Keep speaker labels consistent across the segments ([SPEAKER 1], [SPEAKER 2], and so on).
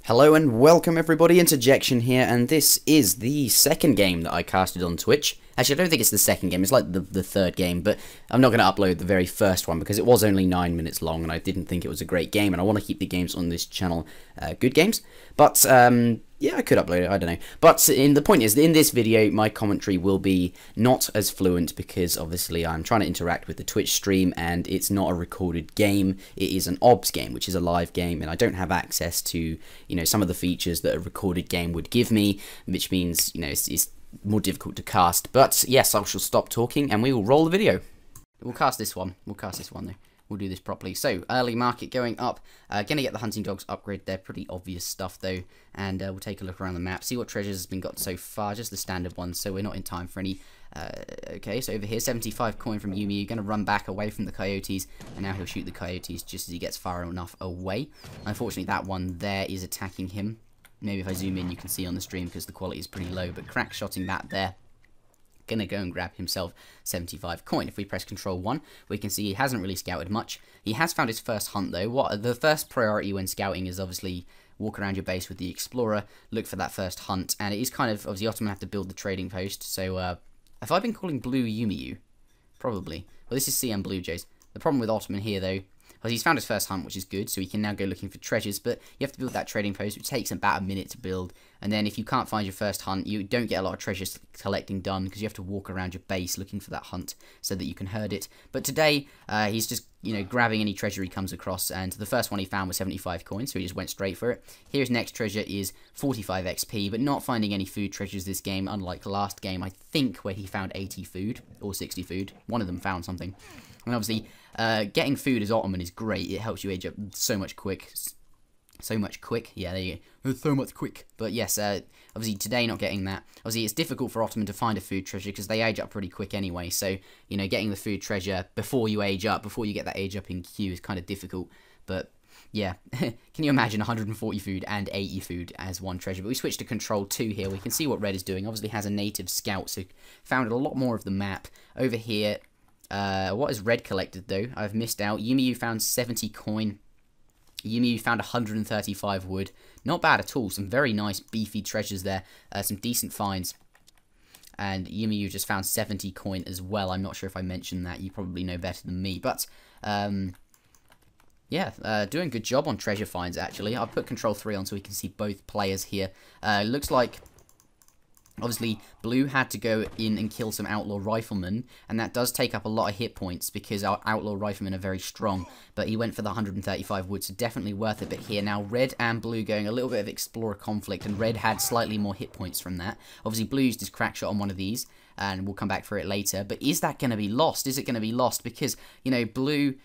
[SPEAKER 1] Hello and welcome everybody, Interjection here, and this is the second game that I casted on Twitch. Actually, I don't think it's the second game, it's like the third game, but I'm not going to upload the very first one because it was only 9 minutes long and I didn't think it was a great game, and I want to keep the games on this channel good games. But, yeah, I could upload it, I don't know. But the point is, in this video, my commentary will be not as fluent because, obviously, I'm trying to interact with the Twitch stream, and it's not a recorded game. It is an OBS game, which is a live game, and I don't have access to, you know, some of the features that a recorded game would give me, which means, you know, it's more difficult to cast. But, yes, I shall stop talking, and we will roll the video. We'll cast this one. We'll cast this one, though. We'll do this properly. So, early market going up. Gonna get the hunting dogs upgrade. They're pretty obvious stuff, though. And we'll take a look around the map, see what treasures has been got so far. Just the standard ones, so we're not in time for any. Okay, so over here, 75 coin from Yumi. You're going to run back away from the coyotes, and now he'll shoot the coyotes just as he gets far enough away. Unfortunately, that one there is attacking him. Maybe if I zoom in, you can see on the stream because the quality is pretty low, but crack shotting that there. Gonna go and grab himself 75 coin. If we press Control 1, we can see he hasn't really scouted much. He has found his first hunt, though. The first priority when scouting is obviously walk around your base with the Explorer, look for that first hunt, and it is kind of, obviously, Ottoman have to build the trading post, so, have I been calling Blue Yumiyu? Probably. Well, this is CM Blue Jays. The problem with Ottoman here, though, well, he's found his first hunt, which is good, so he can now go looking for treasures, but you have to build that trading post, which takes about a minute to build, and then if you can't find your first hunt, you don't get a lot of treasures collecting done, because you have to walk around your base looking for that hunt, so that you can herd it. But today, he's just, you know, grabbing any treasure he comes across, and the first one he found was 75 coins, so he just went straight for it. Here his next treasure is 45 XP, but not finding any food treasures this game, unlike last game, I think, where he found 80 food, or 60 food. One of them found something. And obviously, getting food as Ottoman is great. It helps you age up so much quick. So much quick. Yeah, there you go. So much quick. But yes, obviously today not getting that. Obviously, it's difficult for Ottoman to find a food treasure because they age up pretty quick anyway. So, you know, getting the food treasure before you age up, before you get that age up in queue is kind of difficult. But yeah, can you imagine 140 food and 80 food as one treasure? But we switch to Control 2 here. We can see what Red is doing. Obviously has a native scout, so found a lot more of the map. Over here, what has Red collected, though? I've missed out. Yumiyu found 70 coin. Yumiyu found 135 wood. Not bad at all. Some very nice, beefy treasures there. Some decent finds. And Yumiyu just found 70 coin as well. I'm not sure if I mentioned that. You probably know better than me. But, yeah, doing a good job on treasure finds, actually. I'll put Control 3 on so we can see both players here. Looks like, obviously, Blue had to go in and kill some Outlaw Riflemen, and that does take up a lot of hit points because our Outlaw Riflemen are very strong, but he went for the 135 wood, so definitely worth it. But here now, Red and Blue going a little bit of Explorer conflict, and Red had slightly more hit points from that. Obviously, Blue used his crack shot on one of these, and we'll come back for it later, but is that going to be lost? Is it going to be lost? Because, you know, Blue,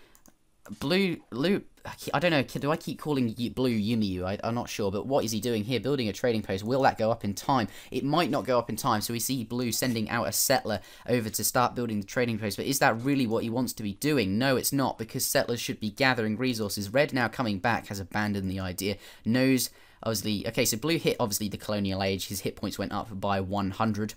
[SPEAKER 1] I don't know, do I keep calling Blue Yumiyu? I'm not sure, but what is he doing here? Building a trading post. Will that go up in time? It might not go up in time, so we see Blue sending out a settler over to start building the trading post, but is that really what he wants to be doing? No, it's not, because settlers should be gathering resources. Red now coming back has abandoned the idea, knows, obviously, okay, so Blue hit, obviously, the colonial age. His hit points went up by 100.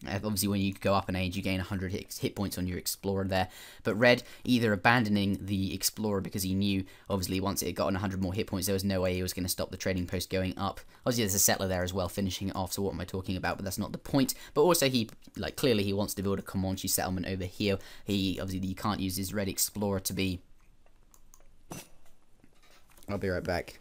[SPEAKER 1] Obviously, when you go up in age, you gain 100 hit points on your Explorer there. But Red either abandoning the Explorer because he knew, obviously, once it had gotten 100 more hit points, there was no way he was going to stop the trading post going up. Obviously, there's a settler there as well, finishing it off, so what am I talking about? But that's not the point. But also, he, like, clearly he wants to build a Comanche settlement over here. He, obviously, you can't use his Red Explorer to be... I'll be right back.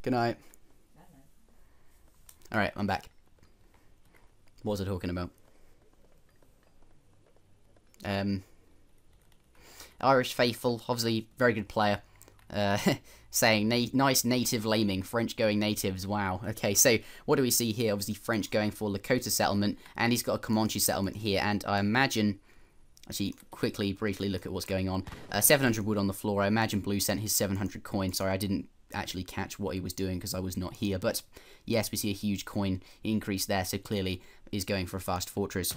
[SPEAKER 1] Good night. Alright, I'm back. What was I talking about? Irish Faithful, obviously very good player. Saying nice native laming, French going natives, wow. Okay, so what do we see here? Obviously French going for Lakota settlement, and he's got a Comanche settlement here, and I imagine... Actually, briefly look at what's going on. 700 wood on the floor. I imagine Blue sent his 700 coin. Sorry, I didn't actually catch what he was doing because I was not here, but yes, we see a huge coin increase there, so clearly is going for a fast fortress.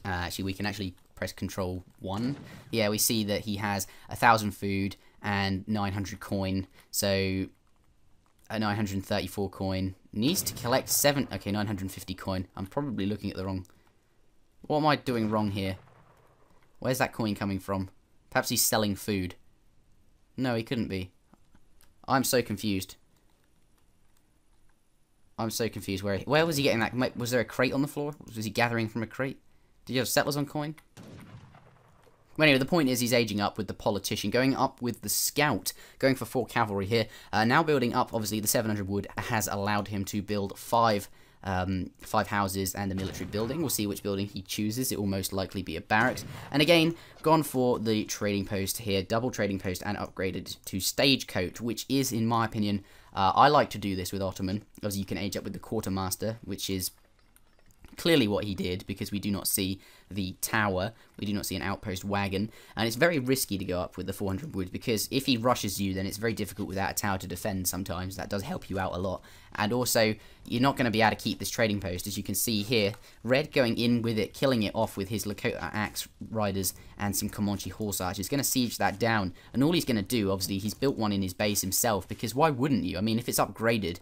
[SPEAKER 1] Actually, we can actually press Control 1. Yeah, we see that he has 1,000 food and 900 coin, so 934 coin. Needs to collect 950 coin. I'm probably looking at the wrong... What am I doing wrong here? Where's that coin coming from? Perhaps he's selling food. No, he couldn't be. I'm so confused. I'm so confused. Where was he getting that? Was there a crate on the floor? Was he gathering from a crate? Did you have settlers on coin? Well, anyway, the point is he's aging up with the politician, going up with the scout, going for 4 cavalry here. Now building up, obviously, the 700 wood has allowed him to build 5 houses and a military building. We'll see which building he chooses. It will most likely be a barracks. And again, gone for the trading post here, double trading post, and upgraded to stagecoach, which is, in my opinion, I like to do this with Ottoman. Obviously, you can age up with the quartermaster, which is clearly what he did, because we do not see the tower, we do not see an outpost wagon, and it's very risky to go up with the 400 wood, because if he rushes you, then it's very difficult without a tower to defend sometimes. That does help you out a lot, and also, you're not going to be able to keep this trading post, as you can see here. Red going in with it, killing it off with his Lakota axe riders and some Comanche horse archers, going to siege that down, and all he's going to do, obviously, he's built one in his base himself, because why wouldn't you? I mean, if it is upgraded,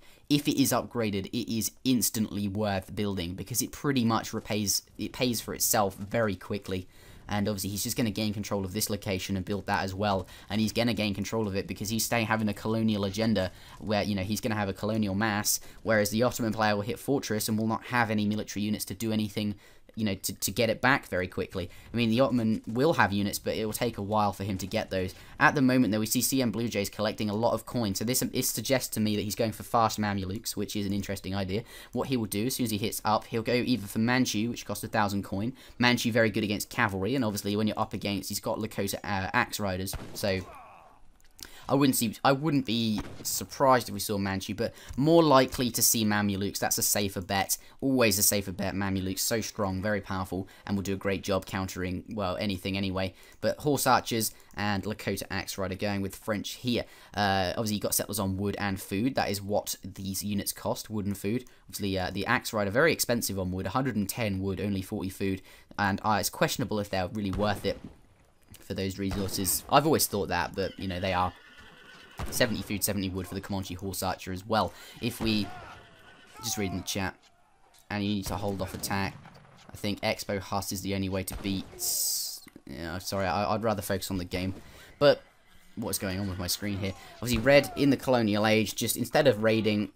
[SPEAKER 1] it is instantly worth building, because it pretty much pays for itself very quickly. And obviously he's just going to gain control of this location and build that as well, and he's going to gain control of it because he's having a colonial agenda where, you know, he's going to have a colonial mass, whereas the Ottoman player will hit fortress and will not have any military units to do anything, you know, to get it back very quickly. I mean, the Ottoman will have units, but it will take a while for him to get those. At the moment, though, we see CM Blue Jays collecting a lot of coins, so this suggests to me that he's going for fast Mamelukes, which is an interesting idea. What he will do, as soon as he hits up, he'll go either for Manchu, which costs 1,000 coin. Manchu very good against cavalry, and obviously when you're up against, he's got Lakota axe riders, so I wouldn't be surprised if we saw Manchu, but more likely to see Mamelukes. That's a safer bet. Always a safer bet. Mamelukes, so strong, very powerful, and will do a great job countering, well, anything anyway. But horse archers and Lakota axe rider going with French here. Obviously, you've got settlers on wood and food. That is what these units cost, wood and food. Obviously, the axe rider, very expensive on wood. 110 wood, only 40 food. And it's questionable if they're really worth it for those resources. I've always thought that, but, you know, they are. 70 food, 70 wood for the Comanche horse archer as well. If we just read in the chat, and you need to hold off attack. I think Expo Huss is the only way to beat. Yeah, sorry, I'd rather focus on the game. But what's going on with my screen here? Obviously, red in the colonial age, just instead of raiding.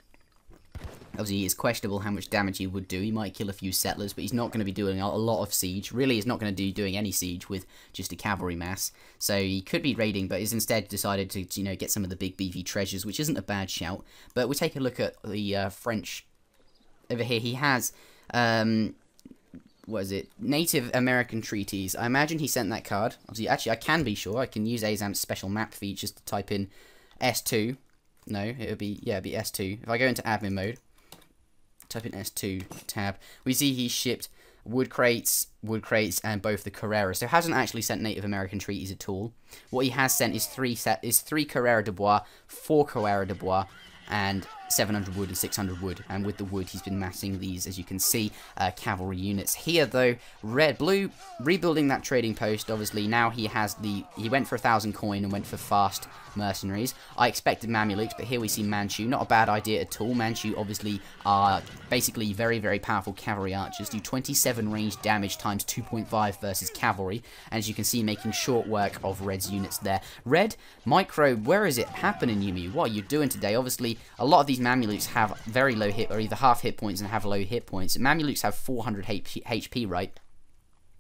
[SPEAKER 1] Obviously, it's questionable how much damage he would do. He might kill a few settlers, but he's not going to be doing a lot of siege. Really, he's not going to be doing any siege with just a cavalry mass. So he could be raiding, but he's instead decided to, you know, get some of the big beefy treasures, which isn't a bad shout. But we'll take a look at the French over here. He has, what is it? Native American treaties. I imagine he sent that card. Obviously, actually, I can be sure. I can use Azamp's special map features to type in S2. No, it would be, yeah, it'd be S2. If I go into admin mode, type in S2 tab, we see he shipped wood crates, and both the Carreras. So he hasn't actually sent Native American treaties at all. What he has sent is three Carrera de Bois, 4 Carrera de Bois, and 700 wood and 600 wood. And with the wood, he's been massing these, as you can see, cavalry units. Here, though, blue, rebuilding that trading post, obviously. Now he went for 1,000 coin and went for fast mercenaries. I expected Mamelukes, but here we see Manchu. Not a bad idea at all. Manchu, obviously, are basically very, very powerful cavalry archers. Do 27 range damage times 2.5 versus cavalry. And as you can see, making short work of Red's units there. Red, micro, where is it happening, Yumi? What are you doing today? Obviously, a lot of these Mamelukes have very low hit, or either half hit points and have low hit points. Mamelukes have 400 HP, right?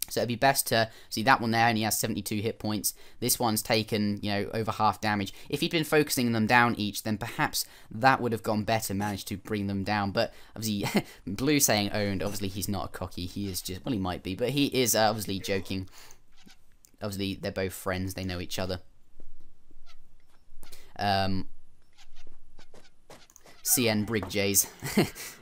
[SPEAKER 1] So it'd be best to see that one there only has 72 hit points. This one's taken, you know, over half damage. If he'd been focusing them down each, then perhaps that would have gone better, managed to bring them down. But obviously, Blue saying owned, obviously he's not a cocky. He is just, well, he might be, but he is obviously joking. Obviously, they're both friends. They know each other. CN Brig Jays.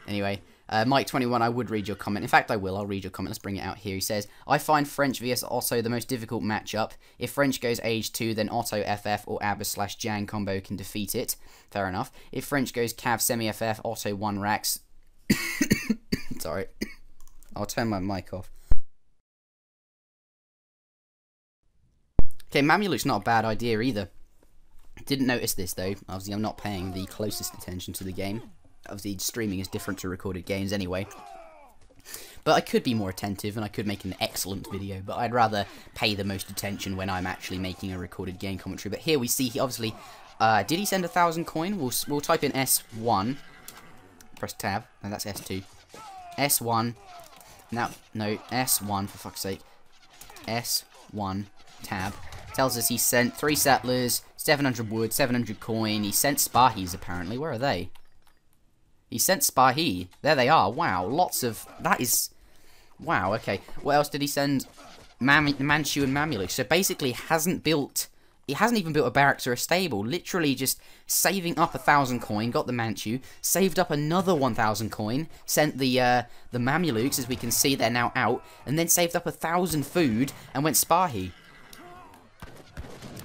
[SPEAKER 1] Anyway. Mike21, I would read your comment. In fact, I will. I'll read your comment. Let's bring it out here. He says, I find French vs Otto the most difficult matchup. If French goes age 2, then Otto FF or Abba/Jan combo can defeat it. Fair enough. If French goes Cav semi-FF, Otto 1 racks. Sorry. I'll turn my mic off. Okay, Mameluk's not a bad idea either. Didn't notice this, though. Obviously, I'm not paying the closest attention to the game. Obviously, streaming is different to recorded games anyway. But I could be more attentive, and I could make an excellent video, but I'd rather pay the most attention when I'm actually making a recorded game commentary. But here we see, he obviously, did he send 1,000 coin? We'll type in S1, press tab, no, that's S2, S1, now, no, S1, for fuck's sake, S1, tab, tells us he sent 3 settlers, 700 wood, 700 coin, he sent Spahis apparently, where are they? He sent Spahi, there they are, wow, lots of, that is, wow, okay, what else did he send? Manchu and Mamluk, so basically he hasn't even built a barracks or a stable, literally just saving up 1,000 coin, got the Manchu, saved up another 1,000 coin, sent the Mamluks, as we can see they're now out, and then saved up 1,000 food, and went Spahi.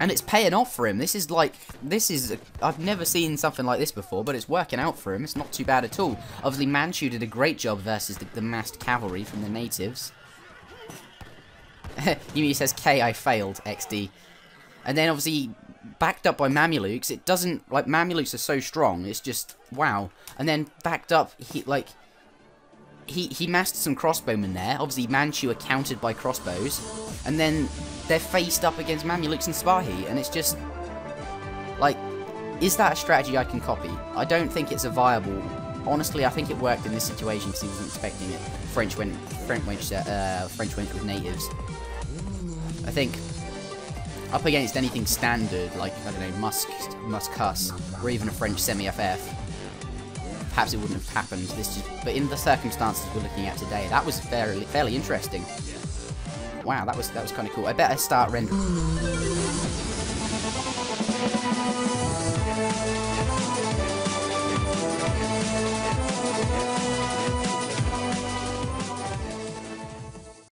[SPEAKER 1] And it's paying off for him. I've never seen something like this before, but it's working out for him. It's not too bad at all. Obviously, Manchu did a great job versus the massed cavalry from the natives. Yumi says, K, I failed, XD. And then, obviously, backed up by Mamluks, it doesn't, like, Mamluks are so strong, it's just, wow. And then, backed up, he massed some crossbowmen there. Obviously, Manchu are countered by crossbows. And then they're faced up against Mamluks and Spahi. And it's just, like, is that a strategy I can copy? I don't think it's a viable. Honestly, I think it worked in this situation because he wasn't expecting it. French went with natives. I think up against anything standard, like, I don't know, Muscus, or even a French semi-FF, perhaps it wouldn't have happened. But in the circumstances we're looking at today, that was fairly interesting. Wow, that was kind of cool. I better start rendering.